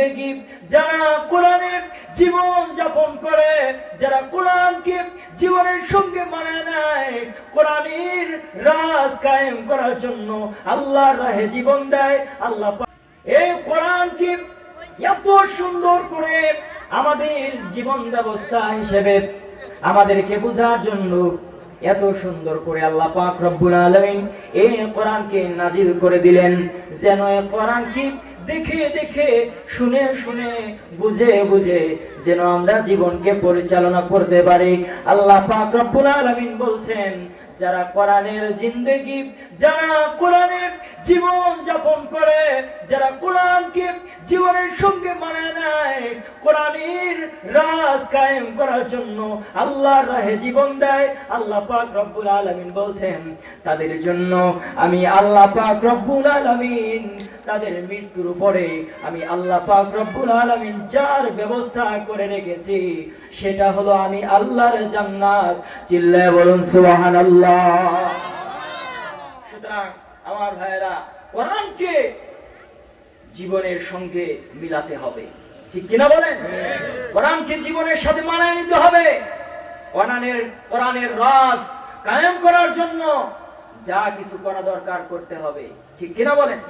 দেখি যারা কোরআনের জীবন যাপন করে, যারা কোরআনকে জীবনের সঙ্গে মানায় নেয়, কোরআনের রাজ কায়েম করার জন্য আল্লাহর রাহে জীবন দেয়, আল্লাহ এই কোরআনকে এত সুন্দর করে আমাদের জীবন ব্যবস্থা হিসেবে আমাদেরকে বোঝার জন্য এত সুন্দর করে আল্লাহ পাক রব্বুল আলামিন এই কোরআনকে নাজিল করে দিলেন, যেন এই কোরআনকে দেখে দেখে শুনে শুনে বুঝে বুঝে যেন আমরা জীবনকে পরিচালনা করতে পারি। আল্লাহ পাক রব্বুল আলামিন বলছেন, যারা কোরআনের জিন্দেগি, যারা কোরআনের জীবন যাপন করে, যারা কোরআনকে জীবনের সঙ্গে মানায় নেয়, কোরআনের রাজ কায়েম করার জন্য আল্লাহর রাহে জীবন দেয়, আল্লাহ পাক রব্বুল আলামিন বলছেন, তাদের জন্য আমি আল্লাহ পাক রব্বুল আলামিন তাদের মৃত্যুর পরে আমি আল্লাহ পাক রব্বুল আলামিন যার ব্যবস্থা করে রেখেছি সেটা হলো আমি আল্লাহর জান্নাত। চিল্লায়ে বলুন সুবহানাল্লাহ। সুতরাং আমার ভাইরা, কোরআনকে জীবনের সঙ্গে মিলাতে হবে, ঠিক কিনা বলেন? কোরআনকে জীবনের সাথে মানায় নিতে হবে। কোরআনের রাজ কায়েম করার জন্য যা কিছু করা দরকার করতে হবে, ঠিক কিনা বলেন?